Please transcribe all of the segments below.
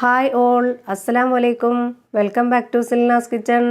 Hi all, അസ്സലാമു അലൈക്കും. Welcome back to Silna's kitchen.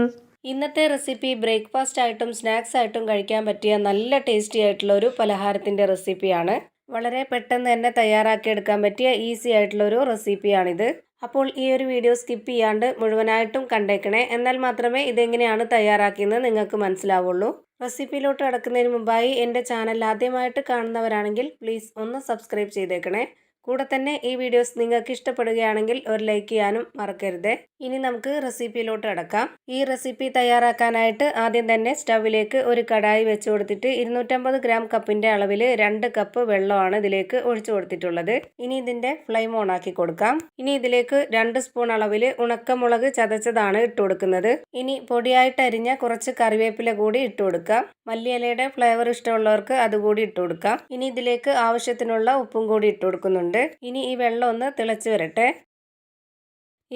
ഇന്നത്തെ റെസിപ്പി ബ്രേക്ക്ഫാസ്റ്റ് ആയിട്ടും സ്നാക്സ് ആയിട്ടും കഴിക്കാൻ പറ്റിയ നല്ല ടേസ്റ്റി ആയിട്ടുള്ള ഒരു പലഹാരത്തിൻ്റെ റെസിപ്പിയാണ്. വളരെ പെട്ടെന്ന് തന്നെ തയ്യാറാക്കിയെടുക്കാൻ പറ്റിയ ഈസി ആയിട്ടുള്ള ഒരു റെസിപ്പിയാണിത്. അപ്പോൾ ഈ ഒരു വീഡിയോ സ്കിപ്പ് ചെയ്യാണ്ട് മുഴുവനായിട്ടും കണ്ടേക്കണേ. എന്നാൽ മാത്രമേ ഇതെങ്ങനെയാണ് തയ്യാറാക്കിയെന്ന് നിങ്ങൾക്ക് മനസ്സിലാവുള്ളൂ. റെസിപ്പിയിലോട്ട് കടക്കുന്നതിന് മുമ്പായി എൻ്റെ ചാനൽ ആദ്യമായിട്ട് കാണുന്നവരാണെങ്കിൽ പ്ലീസ് ഒന്ന് സബ്സ്ക്രൈബ് ചെയ്തേക്കണേ. കൂടെ തന്നെ ഈ വീഡിയോസ് നിങ്ങൾക്ക് ഇഷ്ടപ്പെടുകയാണെങ്കിൽ ഒരു ലൈക്ക് ചെയ്യാനും മറക്കരുത്. ഇനി നമുക്ക് റെസിപ്പിയിലോട്ട് കടക്കാം. ഈ റെസിപ്പി തയ്യാറാക്കാനായിട്ട് ആദ്യം തന്നെ സ്റ്റൗവിലേക്ക് ഒരു കടായി വെച്ച് കൊടുത്തിട്ട് 250 ഗ്രാം കപ്പിൻ്റെ അളവിൽ 2 കപ്പ് വെള്ളമാണ് ഇതിലേക്ക് ഒഴിച്ചു കൊടുത്തിട്ടുള്ളത്. ഇനി ഇതിൻ്റെ ഫ്ലെയിം ഓൺ ആക്കി കൊടുക്കാം. ഇനി ഇതിലേക്ക് 2 സ്പൂൺ അളവിൽ ഉണക്കമുളക് ചതച്ചതാണ് ഇട്ട് കൊടുക്കുന്നത്. ഇനി പൊടിയായിട്ട് അരിഞ്ഞ കുറച്ച് കറിവേപ്പില കൂടി ഇട്ട് കൊടുക്കാം. മല്ലിയിലയുടെ ഫ്ലേവർ ഇഷ്ടമുള്ളവർക്ക് അതുകൂടി ഇട്ട് കൊടുക്കാം. ഇനി ഇതിലേക്ക് ആവശ്യത്തിനുള്ള ഉപ്പും കൂടി ഇട്ട് കൊടുക്കുന്നുണ്ട്. ഇനി ഈ വെള്ളം ഒന്ന് തിളച്ച് വരട്ടെ.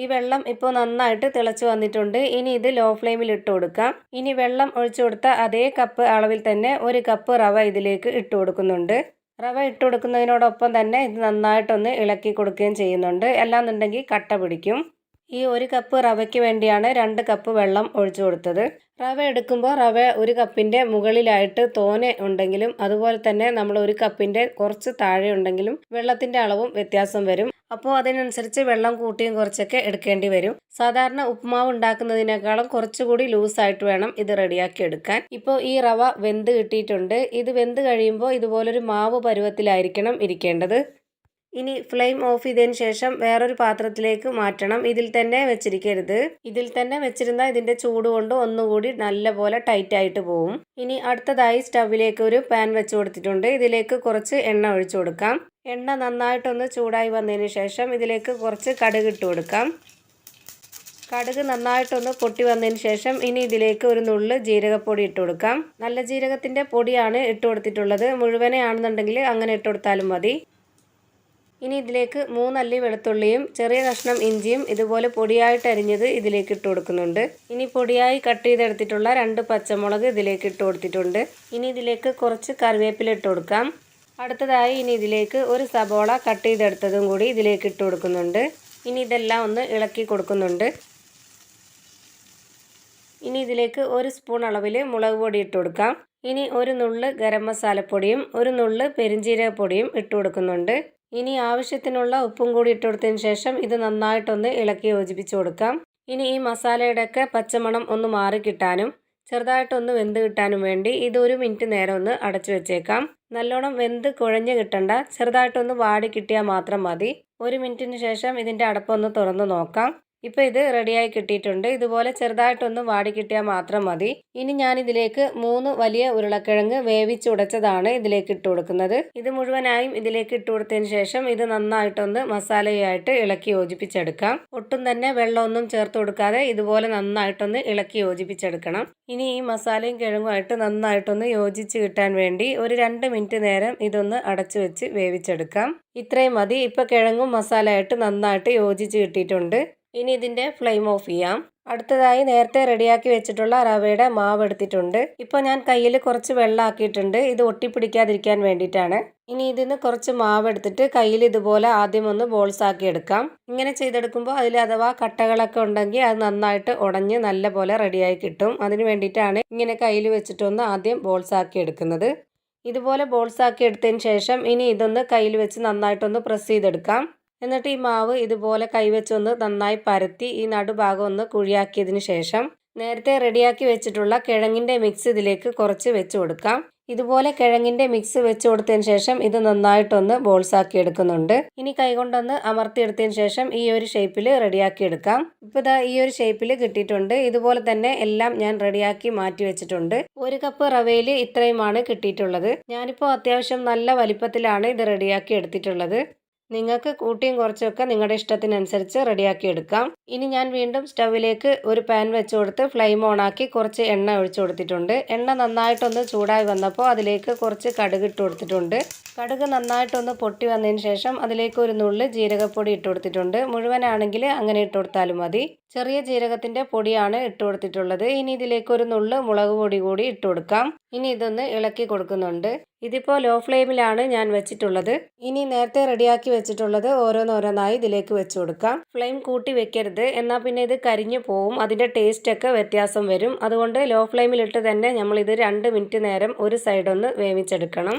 ഈ വെള്ളം ഇപ്പോൾ നന്നായിട്ട് തിളച്ച് വന്നിട്ടുണ്ട്. ഇനി ഇത് ലോ ഫ്ലെയിമിൽ ഇട്ട് കൊടുക്കാം. ഇനി വെള്ളം ഒഴിച്ചു കൊടുത്ത അതേ കപ്പ് അളവിൽ തന്നെ 1 കപ്പ് റവ ഇതിലേക്ക് ഇട്ട് കൊടുക്കുന്നുണ്ട്. റവ ഇട്ട് കൊടുക്കുന്നതിനോടൊപ്പം തന്നെ ഇത് നന്നായിട്ടൊന്ന് ഇളക്കി കൊടുക്കുകയും ചെയ്യുന്നുണ്ട്. അല്ലാന്നുണ്ടെങ്കിൽ കട്ട പിടിക്കും. ഈ 1 കപ്പ് റവയ്ക്ക് വേണ്ടിയാണ് 2 കപ്പ് വെള്ളം ഒഴിച്ചു കൊടുത്തത്. റവ എടുക്കുമ്പോൾ റവ 1 കപ്പിൻ്റെ മുകളിലായിട്ട് തോനെ ഉണ്ടെങ്കിലും അതുപോലെ തന്നെ നമ്മൾ 1 കപ്പിൻ്റെ കുറച്ച് താഴെ ഉണ്ടെങ്കിലും വെള്ളത്തിൻ്റെ അളവും വ്യത്യാസം വരും. അപ്പോൾ അതിനനുസരിച്ച് വെള്ളം കൂട്ടിയും കുറച്ചൊക്കെ എടുക്കേണ്ടി വരും. സാധാരണ ഉപ്പുമാവ് ഉണ്ടാക്കുന്നതിനേക്കാളും കുറച്ചുകൂടി ലൂസായിട്ട് വേണം ഇത് റെഡിയാക്കി എടുക്കാൻ. ഇപ്പോൾ ഈ റവ വെന്ത് കിട്ടിയിട്ടുണ്ട്. ഇത് വെന്ത് കഴിയുമ്പോൾ ഇതുപോലൊരു മാവ് പരുവത്തിലായിരിക്കണം ഇരിക്കേണ്ടത്. ഇനി ഫ്ലെയിം ഓഫ് ചെയ്തതിന് ശേഷം വേറൊരു പാത്രത്തിലേക്ക് മാറ്റണം. ഇതിൽ തന്നെ വെച്ചിരിക്കരുത്. ഇതിൽ തന്നെ വെച്ചിരുന്നാൽ ഇതിൻ്റെ ചൂട് കൊണ്ട് ഒന്നുകൂടി നല്ലപോലെ ടൈറ്റ് ആയിട്ട് പോവും. ഇനി അടുത്തതായി സ്റ്റൗവിലേക്ക് ഒരു പാൻ വെച്ച് കൊടുത്തിട്ടുണ്ട്. ഇതിലേക്ക് കുറച്ച് എണ്ണ ഒഴിച്ചു കൊടുക്കാം. എണ്ണ നന്നായിട്ടൊന്ന് ചൂടായി വന്നതിന് ശേഷം ഇതിലേക്ക് കുറച്ച് കടുക് ഇട്ട് കൊടുക്കാം. കടുക് നന്നായിട്ടൊന്ന് പൊട്ടി വന്നതിന് ശേഷം ഇനി ഇതിലേക്ക് ഒരു നുള്ള് ജീരകപ്പൊടി ഇട്ട് കൊടുക്കാം. നല്ല ജീരകത്തിൻ്റെ പൊടിയാണ് ഇട്ട് കൊടുത്തിട്ടുള്ളത്. മുഴുവനെ ആണെന്നുണ്ടെങ്കിൽ അങ്ങനെ ഇട്ട് കൊടുത്താലും മതി. ഇനി ഇതിലേക്ക് 3 അല്ലി വെളുത്തുള്ളിയും ചെറിയ കഷ്ണം ഇഞ്ചിയും ഇതുപോലെ പൊടിയായിട്ട് അരിഞ്ഞത് ഇതിലേക്ക് ഇട്ട് കൊടുക്കുന്നുണ്ട്. ഇനി പൊടിയായി കട്ട് ചെയ്തെടുത്തിട്ടുള്ള 2 പച്ചമുളക് ഇതിലേക്ക് ഇട്ട് കൊടുത്തിട്ടുണ്ട്. ഇനി ഇതിലേക്ക് കുറച്ച് കറിവേപ്പില ഇട്ട് കൊടുക്കാം. അടുത്തതായി ഇനി ഇതിലേക്ക് ഒരു സബോള കട്ട് ചെയ്തെടുത്തതും കൂടി ഇതിലേക്ക് ഇട്ട് കൊടുക്കുന്നുണ്ട്. ഇനി ഇതെല്ലാം ഒന്ന് ഇളക്കി കൊടുക്കുന്നുണ്ട്. ഇനി ഇതിലേക്ക് 1 സ്പൂൺ അളവിൽ മുളക് പൊടി ഇട്ട് കൊടുക്കാം. ഇനി ഒരു നുള്ള് ഗരം മസാലപ്പൊടിയും ഒരു നുള്ള് പെരിഞ്ജീരകപ്പൊടിയും ഇട്ട് കൊടുക്കുന്നുണ്ട്. ഇനി ആവശ്യത്തിനുള്ള ഉപ്പും കൂടി ഇട്ട് കൊടുത്തതിന് ശേഷം ഇത് നന്നായിട്ടൊന്ന് ഇളക്കി യോജിപ്പിച്ച് കൊടുക്കാം. ഇനി ഈ മസാലയുടെയൊക്കെ പച്ചമണം ഒന്ന് മാറി കിട്ടാനും ചെറുതായിട്ടൊന്ന് വെന്ത് കിട്ടാനും വേണ്ടി ഇത് 1 മിനിറ്റ് നേരം ഒന്ന് അടച്ചു വെച്ചേക്കാം. നല്ലോണം വെന്ത് കുഴഞ്ഞ് കിട്ടണ്ട, ചെറുതായിട്ടൊന്ന് വാടി കിട്ടിയാൽ മാത്രം മതി. 1 മിനിറ്റിന് ശേഷം ഇതിൻ്റെ അടപ്പൊന്ന് തുറന്ന് നോക്കാം. ഇപ്പോൾ ഇത് റെഡിയായി കിട്ടിയിട്ടുണ്ട്. ഇതുപോലെ ചെറുതായിട്ടൊന്ന് വാടി കിട്ടിയാൽ മാത്രം മതി. ഇനി ഞാൻ ഇതിലേക്ക് 3 വലിയ ഉരുളക്കിഴങ്ങ് വേവിച്ചുടച്ചതാണ് ഇതിലേക്ക് ഇട്ട് കൊടുക്കുന്നത്. ഇത് മുഴുവനായും ഇതിലേക്ക് ഇട്ട് കൊടുത്തതിന് ശേഷം ഇത് നന്നായിട്ടൊന്ന് മസാലയായിട്ട് ഇളക്കി യോജിപ്പിച്ചെടുക്കാം. ഒട്ടും തന്നെ വെള്ളമൊന്നും ചേർത്ത് കൊടുക്കാതെ ഇതുപോലെ നന്നായിട്ടൊന്ന് ഇളക്കി യോജിപ്പിച്ചെടുക്കണം. ഇനി ഈ മസാലയും കിഴങ്ങുമായിട്ട് നന്നായിട്ടൊന്ന് യോജിച്ച് കിട്ടാൻ വേണ്ടി ഒരു 2 മിനിറ്റ് നേരം ഇതൊന്ന് അടച്ചു വെച്ച് വേവിച്ചെടുക്കാം. ഇത്രയും മതി. ഇപ്പോൾ കിഴങ്ങും മസാലയായിട്ട് നന്നായിട്ട് യോജിച്ച് കിട്ടിയിട്ടുണ്ട്. ഇനി ഇതിൻ്റെ ഫ്ലെയിം ഓഫ് ചെയ്യാം. അടുത്തതായി നേരത്തെ റെഡിയാക്കി വെച്ചിട്ടുള്ള റവയുടെ മാവ് എടുത്തിട്ടുണ്ട്. ഇപ്പോൾ ഞാൻ കയ്യിൽ കുറച്ച് വെള്ളം ആക്കിയിട്ടുണ്ട്. ഇത് ഒട്ടിപ്പിടിക്കാതിരിക്കാൻ വേണ്ടിയിട്ടാണ്. ഇനി ഇതിന് കുറച്ച് മാവ് എടുത്തിട്ട് കയ്യിൽ ഇതുപോലെ ആദ്യം ഒന്ന് ബോൾസ് ആക്കി എടുക്കാം. ഇങ്ങനെ ചെയ്തെടുക്കുമ്പോൾ അതിൽ അഥവാ കട്ടകളൊക്കെ ഉണ്ടെങ്കിൽ അത് നന്നായിട്ട് ഉടഞ്ഞ് നല്ല പോലെ റെഡിയായി കിട്ടും. അതിന് വേണ്ടിയിട്ടാണ് ഇങ്ങനെ കയ്യിൽ വെച്ചിട്ടൊന്ന് ആദ്യം ബോൾസ് ആക്കി എടുക്കുന്നത്. ഇതുപോലെ ബോൾസ് ആക്കി എടുത്തതിന് ശേഷം ഇനി ഇതൊന്ന് കയ്യിൽ വെച്ച് നന്നായിട്ടൊന്ന് പ്രസ് ചെയ്തെടുക്കാം. എന്നിട്ട് ഈ മാവ് ഇതുപോലെ കൈവച്ചൊന്ന് നന്നായി പരത്തി ഈ നടുഭാഗം ഒന്ന് കുഴിയാക്കിയതിന് ശേഷം നേരത്തെ റെഡിയാക്കി വെച്ചിട്ടുള്ള കിഴങ്ങിൻ്റെ മിക്സ് ഇതിലേക്ക് കുറച്ച് വെച്ച് കൊടുക്കാം. ഇതുപോലെ കിഴങ്ങിൻ്റെ മിക്സ് വെച്ച് കൊടുത്തതിന് ശേഷം ഇത് നന്നായിട്ടൊന്ന് ബോൾസ് ആക്കി എടുക്കുന്നുണ്ട്. ഇനി കൈകൊണ്ടൊന്ന് അമർത്തിയെടുത്തതിന് ശേഷം ഈ ഒരു ഷേപ്പിൽ റെഡിയാക്കി എടുക്കാം. ഇപ്പോൾ ഇതാ ഈ ഒരു ഷേപ്പിൽ കിട്ടിയിട്ടുണ്ട്. ഇതുപോലെ തന്നെ എല്ലാം ഞാൻ റെഡിയാക്കി മാറ്റി വെച്ചിട്ടുണ്ട്. 1 കപ്പ് റവയിൽ ഇത്രയുമാണ് കിട്ടിയിട്ടുള്ളത്. ഞാനിപ്പോൾ അത്യാവശ്യം നല്ല വലിപ്പത്തിലാണ് ഇത് റെഡിയാക്കി എടുത്തിട്ടുള്ളത്. നിങ്ങൾക്ക് കൂട്ടിയും കുറച്ചൊക്കെ നിങ്ങളുടെ ഇഷ്ടത്തിനനുസരിച്ച് റെഡിയാക്കി എടുക്കാം. ഇനി ഞാൻ വീണ്ടും സ്റ്റൗവിലേക്ക് ഒരു പാൻ വെച്ച് കൊടുത്ത് ഫ്ലെയിം ഓണാക്കി കുറച്ച് എണ്ണ ഒഴിച്ചു കൊടുത്തിട്ടുണ്ട്. എണ്ണ നന്നായിട്ടൊന്ന് ചൂടായി വന്നപ്പോൾ അതിലേക്ക് കുറച്ച് കടുക് ഇട്ട് കൊടുത്തിട്ടുണ്ട്. കടുക് നന്നായിട്ടൊന്ന് പൊട്ടി വന്നതിന് ശേഷം അതിലേക്ക് ഒരു നുള്ള് ജീരകപ്പൊടി ഇട്ട് കൊടുത്തിട്ടുണ്ട്. മുഴുവനാണെങ്കിൽ അങ്ങനെ ഇട്ട് കൊടുത്താലും മതി. ചെറിയ ജീരകത്തിൻ്റെ പൊടിയാണ് ഇട്ട് കൊടുത്തിട്ടുള്ളത്. ഇനി ഇതിലേക്ക് ഒരു നുള്ള് മുളക് പൊടി കൂടി ഇട്ട് കൊടുക്കാം. ഇനി ഇതൊന്ന് ഇളക്കി കൊടുക്കുന്നുണ്ട്. ഇതിപ്പോൾ ലോ ഫ്ലെയിമിലാണ് ഞാൻ വെച്ചിട്ടുള്ളത്. ഇനി നേരത്തെ റെഡിയാക്കി വെച്ചിട്ടുള്ളത് ഓരോന്നോരോന്നായി ഇതിലേക്ക് വെച്ച് കൊടുക്കാം. ഫ്ലെയിം കൂട്ടി വെക്കരുത്, എന്നാൽ പിന്നെ ഇത് കരിഞ്ഞു പോവും, അതിൻ്റെ ടേസ്റ്റൊക്കെ വ്യത്യാസം വരും. അതുകൊണ്ട് ലോ ഫ്ലെയിമിലിട്ട് തന്നെ നമ്മളിത് 2 മിനിറ്റ് നേരം ഒരു സൈഡൊന്ന് വേവിച്ചെടുക്കണം.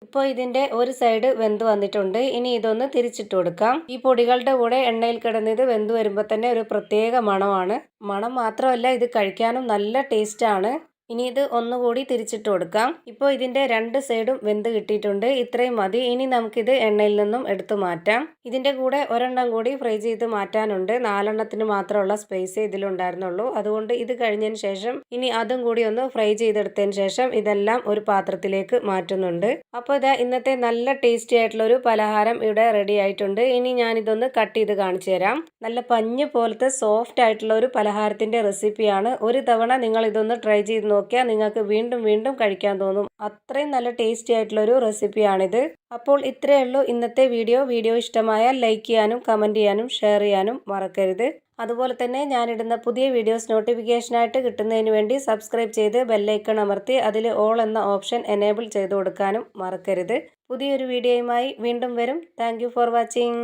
ഇപ്പോൾ ഇതിൻ്റെ ഒരു സൈഡ് വെന്ത് വന്നിട്ടുണ്ട്. ഇനി ഇതൊന്ന് തിരിച്ചിട്ട് കൊടുക്കാം. ഈ പൊടികളുടെ കൂടെ എണ്ണയിൽ കിടന്ന് ഇത് വെന്ത് വരുമ്പോൾ തന്നെ ഒരു പ്രത്യേക മണമാണ്. മണം മാത്രമല്ല, ഇത് കഴിക്കാനും നല്ല ടേസ്റ്റാണ്. ഇനി ഇത് ഒന്നുകൂടി തിരിച്ചിട്ട് കൊടുക്കാം. ഇപ്പോൾ ഇതിൻ്റെ 2 സൈഡും വെന്ത് കിട്ടിയിട്ടുണ്ട്. ഇത്രയും മതി. ഇനി നമുക്കിത് എണ്ണയിൽ നിന്നും എടുത്തു മാറ്റാം. ഇതിൻ്റെ കൂടെ ഒരെണ്ണം കൂടി ഫ്രൈ ചെയ്ത് മാറ്റാനുണ്ട്. 4 എണ്ണത്തിന് മാത്രമുള്ള സ്പേസ് ഇതിലുണ്ടായിരുന്നുള്ളൂ. അതുകൊണ്ട് ഇത് കഴിഞ്ഞതിന് ശേഷം ഇനി അതും കൂടി ഒന്ന് ഫ്രൈ ചെയ്തെടുത്തതിന് ശേഷം ഇതെല്ലാം ഒരു പാത്രത്തിലേക്ക് മാറ്റുന്നുണ്ട്. അപ്പോൾ ഇതാ ഇന്നത്തെ നല്ല ടേസ്റ്റി ആയിട്ടുള്ള ഒരു പലഹാരം ഇവിടെ റെഡി ആയിട്ടുണ്ട്. ഇനി ഞാനിതൊന്ന് കട്ട് ചെയ്ത് കാണിച്ചു തരാം. നല്ല പഞ്ഞ് പോലത്തെ സോഫ്റ്റ് ആയിട്ടുള്ള ഒരു പലഹാരത്തിൻ്റെ റെസിപ്പിയാണ്. ഒരു തവണ നിങ്ങൾ ഇതൊന്ന് ട്രൈ ചെയ്ത് നോക്കിയാൽ നിങ്ങൾക്ക് വീണ്ടും വീണ്ടും കഴിക്കാൻ തോന്നും. അത്രയും നല്ല ടേസ്റ്റി ആയിട്ടുള്ളൊരു റെസിപ്പിയാണിത്. അപ്പോൾ ഇത്രയേ ഉള്ളൂ ഇന്നത്തെ വീഡിയോ ഇഷ്ടമായാൽ ലൈക്ക് ചെയ്യാനും കമൻറ്റ് ചെയ്യാനും ഷെയർ ചെയ്യാനും മറക്കരുത്. അതുപോലെ തന്നെ ഞാനിടുന്ന പുതിയ വീഡിയോസ് നോട്ടിഫിക്കേഷനായിട്ട് കിട്ടുന്നതിന് വേണ്ടി സബ്സ്ക്രൈബ് ചെയ്ത് ബെല്ലൈക്കൺ അമർത്തി അതിൽ ഓൾ എന്ന ഓപ്ഷൻ എനേബിൾ ചെയ്ത് കൊടുക്കാനും മറക്കരുത്. പുതിയൊരു വീഡിയോയുമായി വീണ്ടും വരും. Thank you for watching.